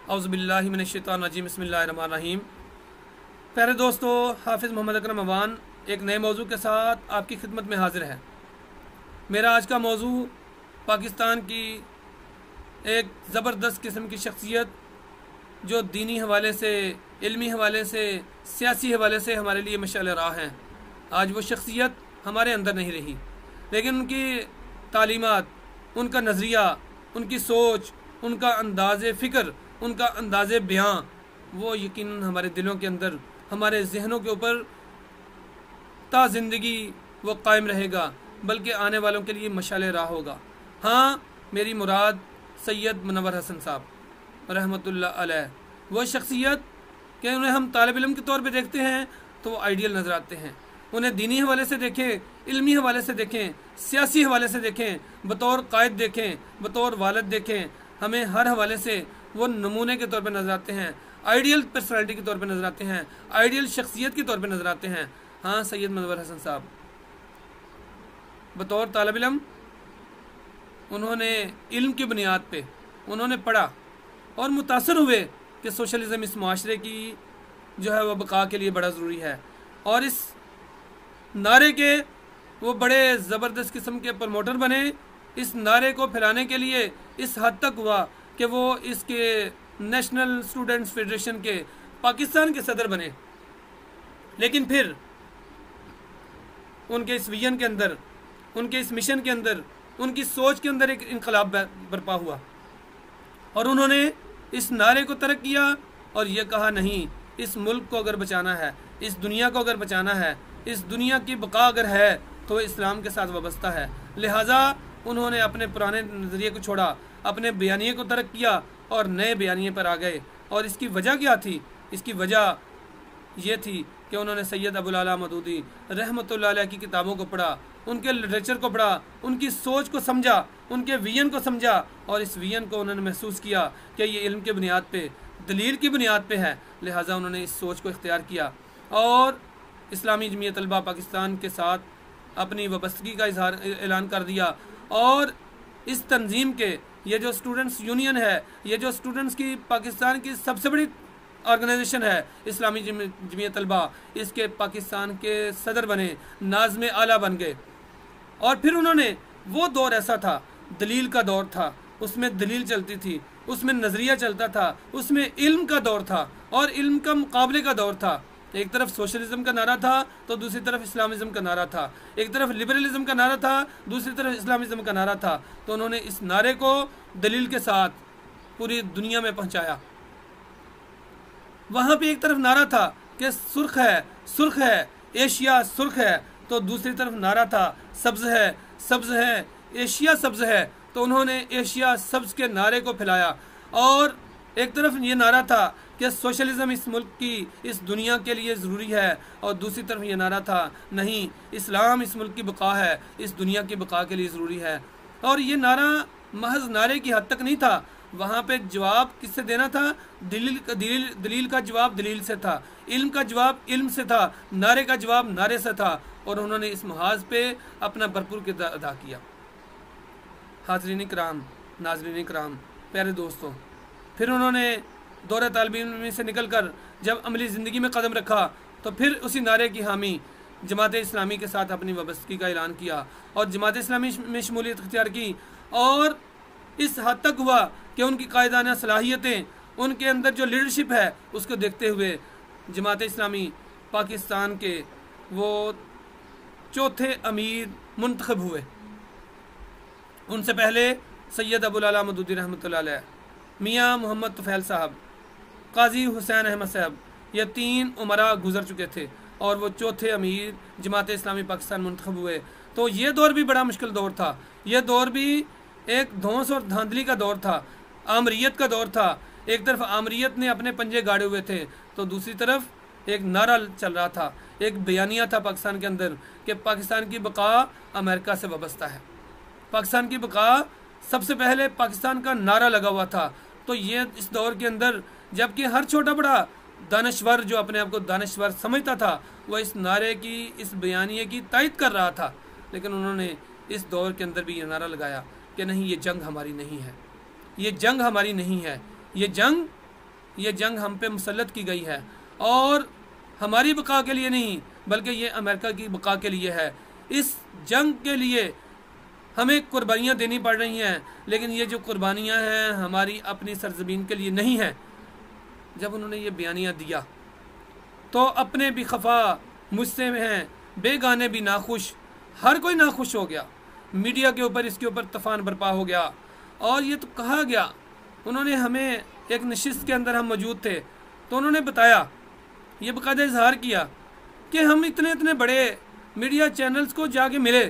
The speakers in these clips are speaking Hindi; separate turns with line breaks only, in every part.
औज़ुबिल्लाहि मिनश्शैतानिर्रजीम बिस्मिल्लाहिर्रहमानिर्रहीम। प्यारे दोस्तों, हाफिज़ मोहम्मद अकरम अवान एक नए मौजू के साथ आपकी खिदमत में हाजिर है। मेरा आज का मौजू पाकिस्तान की एक ज़बरदस्त किस्म की शख्सियत जो दीनी हवाले से, इल्मी हवाले से, सियासी हवाले से हमारे लिए मशाल राह हैं। आज वो शख्सियत हमारे अंदर नहीं रही, लेकिन उनकी तालीमात, उनका नज़रिया, उनकी सोच, उनका अंदाज़े फ़िक्र, उनका अंदाज़े बयां, वो यकीनन हमारे दिलों के अंदर, हमारे जहनों के ऊपर ता ज़िंदगी वो कायम रहेगा, बल्कि आने वालों के लिए मशाल राह होगा। हाँ, मेरी मुराद सैयद मुनव्वर हसन साहब रहमतुल्लाह अलैह, वो शख्सियत कि उन्हें हम तालिब इल्म के तौर पे देखते हैं तो वो आइडियल नज़र आते हैं। उन्हें दीनी हवाले से देखें, इल्मी हवाले से देखें, सियासी हवाले से देखें, बतौर कायद देखें, बतौर वालिद देखें, हमें हर हवाले से वो नमूने के तौर पे नज़र आते हैं, आइडियल पर्सनैलिटी के तौर पे नज़र आते हैं, आइडियल शख्सियत के तौर पे नज़र आते हैं। हाँ, सैयद मुनव्वर हसन साहब बतौर तालिब इल्म उन्होंने इल्म की बुनियाद पे उन्होंने पढ़ा और मुतासर हुए कि सोशलिज़म इस माशरे की जो है वह बका के लिए बड़ा ज़रूरी है, और इस नारे के वो बड़े ज़बरदस्त किस्म के प्रमोटर बने। इस नारे को फैलाने के लिए इस हद तक हुआ कि वो इसके नेशनल स्टूडेंट्स फेडरेशन के पाकिस्तान के सदर बने। लेकिन फिर उनके इस विजन के अंदर, उनके इस मिशन के अंदर, उनकी सोच के अंदर एक इनकलाब बरपा हुआ और उन्होंने इस नारे को तर्क किया और ये कहा, नहीं, इस मुल्क को अगर बचाना है, इस दुनिया को अगर बचाना है, इस दुनिया की बका अगर है तो इस्लाम के साथ वाबस्ता है। लिहाजा उन्होंने अपने पुराने नज़रिए को छोड़ा, अपने बयानिए को तर्क किया और नए बयानिए पर आ गए। और इसकी वजह क्या थी? इसकी वजह ये थी कि उन्होंने सैयद अबुल आला मदूदी रहमतुल्लाह अलैह की किताबों को पढ़ा, उनके लिटरेचर को पढ़ा, उनकी सोच को समझा, उनके विजन को समझा, और इस विजन को उन्होंने महसूस किया कि ये इल्म की बुनियाद पे, दलील की बुनियाद पे है। लिहाजा उन्होंने इस सोच को इख्तियार किया और इस्लामी जमीयत तलबा पाकिस्तान के साथ अपनी वाबस्तगी का ऐलान कर दिया। और इस तंजीम के, ये जो स्टूडेंट्स यूनियन है, ये जो स्टूडेंट्स की पाकिस्तान की सबसे बड़ी ऑर्गेनाइजेशन है इस्लामी जमीयत तलबा, इसके पाकिस्तान के सदर बने, नाज़िम आला बन गए। और फिर उन्होंने, वो दौर ऐसा था, दलील का दौर था, उसमें दलील चलती थी, उसमें नज़रिया चलता था, उसमें इल्म का दौर था और इल्म का मुकाबले का दौर था। एक तरफ सोशलिज्म का नारा था तो दूसरी तरफ इस्लामिज़म का नारा था, एक तरफ लिबरलिज्म का नारा था, दूसरी तरफ इस्लामिज़म का नारा था। तो उन्होंने इस नारे को दलील के साथ पूरी दुनिया में पहुंचाया। वहाँ पे एक तरफ नारा था कि सुर्ख है, सुर्ख है, एशिया सुर्ख है, तो दूसरी तरफ नारा था सब्ज़ है, सब्ज़ है, एशिया सब्ज़ है। तो उन्होंने एशिया सब्ज़ के नारे को फैलाया। और एक तरफ ये नारा था कि सोशलिज़म इस मुल्क की, इस दुनिया के लिए ज़रूरी है, और दूसरी तरफ ये नारा था, नहीं, इस्लाम इस मुल्क की बका है, इस दुनिया की बका के लिए ज़रूरी है। और ये नारा महज नारे की हद तक नहीं था, वहाँ पे जवाब किससे देना था? दलील का जवाब दलील से था, इल्म का जवाब इल्म से था, नारे का जवाब नारे से था। और उन्होंने इस महाज पे अपना भरपूर किरदार अदा किया। हाज़रीन इकराम, नाज़रीन इकराम, प्यारे दोस्तों, फिर उन्होंने दौरे तालिब इल्म से निकल कर जब अमली ज़िंदगी में कदम रखा तो फिर उसी नारे की हामी जमात इस्लामी के साथ अपनी वाबस्तगी का ऐलान किया और जमात इस्लामी में शमूलियत इख्तियार की। और इस हद तक हुआ कि उनकी कायदाना सलाहियतें, उनके अंदर जो लीडरशिप है, उसको देखते हुए जमात इस्लामी पाकिस्तान के वो चौथे अमीर मुंतखब हुए। उनसे पहले सैयद अबुल आला मदूदी रहमतुल्लाह अलैह, मियाँ मोहम्मद तुफैल साहब, काजी हुसैन अहमद साहब, ये 3 उमरा गुजर चुके थे और वो चौथे अमीर जमात इस्लामी पाकिस्तान मुंतखब हुए। तो ये दौर भी बड़ा मुश्किल दौर था, ये दौर भी एक धौंस और धांधली का दौर था, आमरीत का दौर था। एक तरफ आमरीत ने अपने पंजे गाड़े हुए थे तो दूसरी तरफ एक नारा चल रहा था, एक बयानिया था पाकिस्तान के अंदर कि पाकिस्तान की बका अमेरिका से वाबस्ता है, पाकिस्तान की बका सबसे पहले पाकिस्तान का नारा लगा हुआ था। तो ये इस दौर के अंदर, जबकि हर छोटा बड़ा दानश्वर जो अपने आप को दानश्वर समझता था, वह इस नारे की, इस बयानिए की तायद कर रहा था, लेकिन उन्होंने इस दौर के अंदर भी ये नारा लगाया कि नहीं, ये जंग हमारी नहीं है, ये जंग हमारी नहीं है, ये जंग ये जंग हम पे मुसल्लत की गई है, और हमारी बका के लिए नहीं बल्कि ये अमेरिका की बका के लिए है। इस जंग के लिए हमें कुर्बानियाँ देनी पड़ रही हैं, लेकिन ये जो कुर्बानियाँ हैं हमारी अपनी सरजमीन के लिए नहीं है। जब उन्होंने ये बयानियाँ दिया तो अपने भी खफा, मुझसे हैं, बेगाने भी नाखुश, हर कोई नाखुश हो गया। मीडिया के ऊपर इसके ऊपर तूफान बर्पा हो गया। और ये तो कहा गया, उन्होंने हमें एक नशिस्त के अंदर हम मौजूद थे तो उन्होंने बताया, ये बाकायदा इजहार किया कि हम इतने इतने बड़े मीडिया चैनल्स को जाके मिले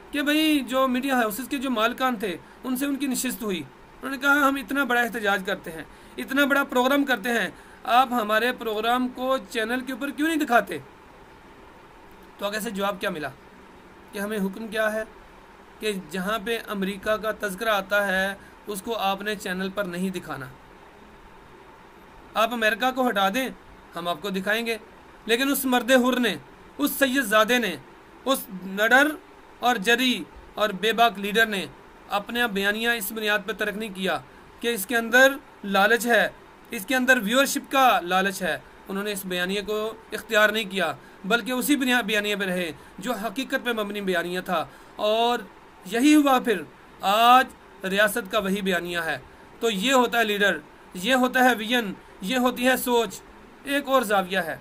कि भाई जो मीडिया हाउसेस के जो मालिकान थे उनसे उनकी नशिस्त हुई। उन्होंने कहा हम इतना बड़ा एहतजाज करते हैं, इतना बड़ा प्रोग्राम करते हैं, आप हमारे प्रोग्राम को चैनल के ऊपर क्यों नहीं दिखाते? तो आगे से जवाब क्या मिला कि हमें हुक्म क्या है कि जहाँ पे अमेरिका का तज़किरा आता है उसको आपने चैनल पर नहीं दिखाना। आप अमेरिका को हटा दें, हम आपको दिखाएंगे। लेकिन उस मर्द हुर ने, उस सैयदजादे ने, उस नडर और जरी और बेबाक लीडर ने अपने बयानियाँ इस बुनियाद पर तर्क नहीं किया कि इसके अंदर लालच है, इसके अंदर व्यूअरशिप का लालच है। उन्होंने इस बयानिए को इख्तियार नहीं किया, बल्कि उसी बयानिए पर रहे जो हकीकत पर मबनी बयानिया था। और यही हुआ फिर आज रियासत का वही बयानिया है। तो ये होता है लीडर, ये होता है विजन, ये होती है सोच। एक और जाविया है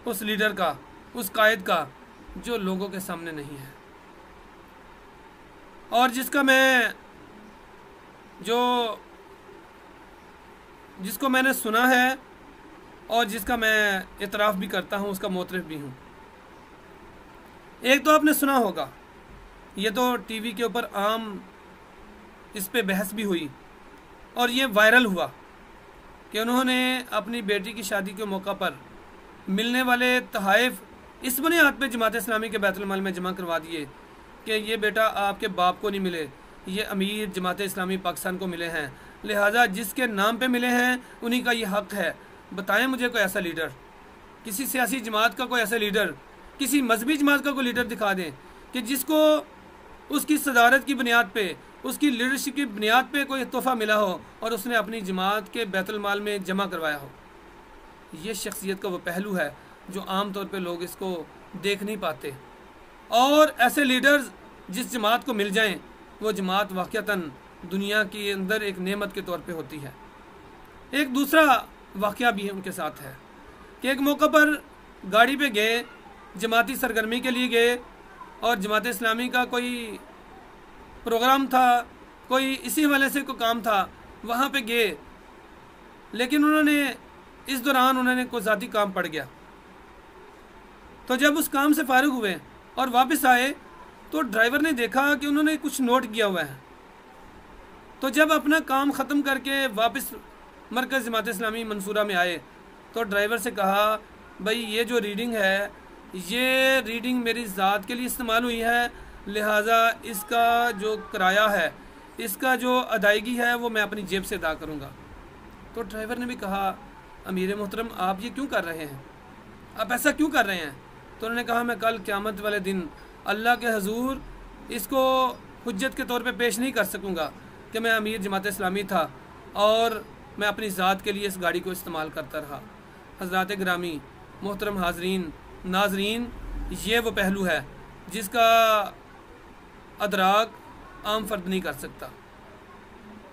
उस लीडर का, उस कायद का, जो लोगों के सामने नहीं है और जिसको मैंने सुना है और जिसका मैं इतराफ़ भी करता हूँ, उसका मोतरफ भी हूँ। एक तो आपने सुना होगा, ये तो टीवी के ऊपर आम इस पे बहस भी हुई और ये वायरल हुआ कि उन्होंने अपनी बेटी की शादी के मौका पर मिलने वाले तहाइफ इस बुनियाद पे जमात इस्लामी के बैतुल माल में जमा करवा दिए कि ये बेटा आपके बाप को नहीं मिले, ये अमीर जमात इस्लामी पाकिस्तान को मिले हैं, लिहाजा जिसके नाम पे मिले हैं उन्हीं का ये हक़ है। बताएं मुझे कोई ऐसा लीडर, किसी सियासी जमात का कोई ऐसा लीडर, किसी मजहबी जमात का कोई लीडर दिखा दें कि जिसको उसकी सदारत की बुनियाद पे, उसकी लीडरशिप की बुनियाद पे कोई तोहफ़ा मिला हो और उसने अपनी जमात के बैतुल माल में जमा करवाया हो। ये शख्सियत का वो पहलू है जो आम तौर पे लोग इसको देख नहीं पाते। और ऐसे लीडर्स जिस जमात को मिल जाएं, वो जमात वाक़तन दुनिया के अंदर एक नेमत के तौर पे होती है। एक दूसरा वाक़या भी उनके साथ है कि एक मौका पर गाड़ी पे गए, जमाती सरगर्मी के लिए गए और जमात इस्लामी का कोई प्रोग्राम था, कोई इसी हवाले से कोई काम था, वहाँ पे गए। लेकिन इस दौरान उन्होंने कोई ज़ाती काम पड़ गया। तो जब उस काम से फारिग हुए और वापस आए तो ड्राइवर ने देखा कि उन्होंने कुछ नोट किया हुआ है। तो जब अपना काम ख़त्म करके वापस मरकज़ जमात इस्लामी मंसूरा में आए तो ड्राइवर से कहा, भाई ये जो रीडिंग है, ये रीडिंग मेरी ज़ात के लिए इस्तेमाल हुई है, लिहाजा इसका जो किराया है, इसका जो अदायगी है वो मैं अपनी जेब से अदा करूँगा। तो ड्राइवर ने भी कहा, अमीर मोहतरम आप ये क्यों कर रहे हैं, आप ऐसा क्यों कर रहे हैं? तो उन्होंने कहा, मैं कल क़यामत वाले दिन अल्लाह के हजूर इसको हुज्जत के तौर पे पेश नहीं कर सकूँगा कि मैं अमीर जमात इस्लामी था और मैं अपनी ज़ात के लिए इस गाड़ी को इस्तेमाल करता रहा। हज़रात गिरामी, मोहतरम हाज़रीन, नाज़रीन, ये वो पहलू है जिसका अदराक आम फ़र्द नहीं कर सकता।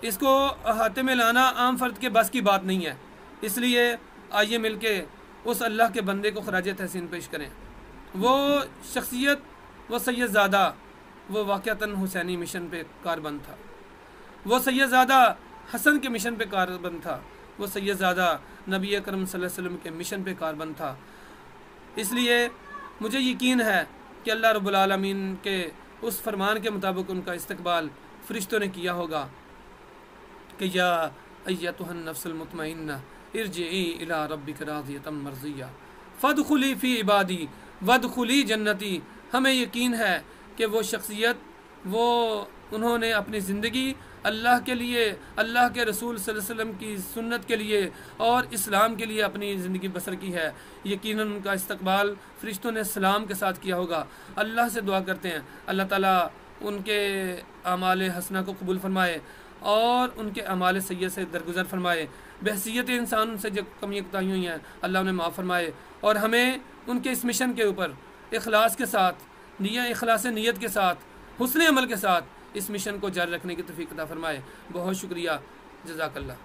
इसको अहाते में लाना आम फ़र्द के बस की बात नहीं है। इसलिए आइए मिल के उस अल्लाह के बंदे को खराज तहसीन पेश करें। वो शख्सियत, वो सैयदज़ादा, वो वाक़तन हुसैनी मिशन पे कारबंद था, वो सैयदज़ादा हसन के मिशन पे कारबंद था, वो सैयदज़ादा नबी अकरम सल्लल्लाहु अलैहि वसल्लम के मिशन पे कारबंद था। इसलिए मुझे यकीन है कि अल्लाह रब्बुल आलमीन के उस फरमान के मुताबिक उनका इस्तकबाल फ़रिश्तों ने किया होगा कि या अय्यतुहन नफ्सुल मुतमइन्ना इरजिई इला रब्बिक राज़ियतम मर्ज़िया फ़दख़ुली फ़ी इबादी वदख़ुली जन्नती। हमें यकीन है कि वो शख्सियत, वो उन्होंने अपनी ज़िंदगी अल्लाह के लिए, अल्लाह के रसूल सल्लल्लाहु अलैहि वसल्लम की सुन्नत के लिए और इस्लाम के लिए अपनी ज़िंदगी बसर की है। यकीनन उनका इस्तकबाल फ़रिश्तों ने सलाम के साथ किया होगा। अल्लाह से दुआ करते हैं अल्लाह ताला उनके आमाल हसना को कबूल फरमाए और उनके अमाल सैयद से दरगुजर फरमाए। बहसीयत इंसान उनसे जो कमियाँ कोताहियाँ हुई हैं अल्लाह उन्हें माफ़ फरमाए, और हमें उनके इस मिशन के ऊपर इखलास के साथ, इखलास नीयत के साथ, हुस्न अमल के साथ इस मिशन को जारी रखने की तौफीक अता फरमाए। बहुत शुक्रिया, जज़ाकल्लाह।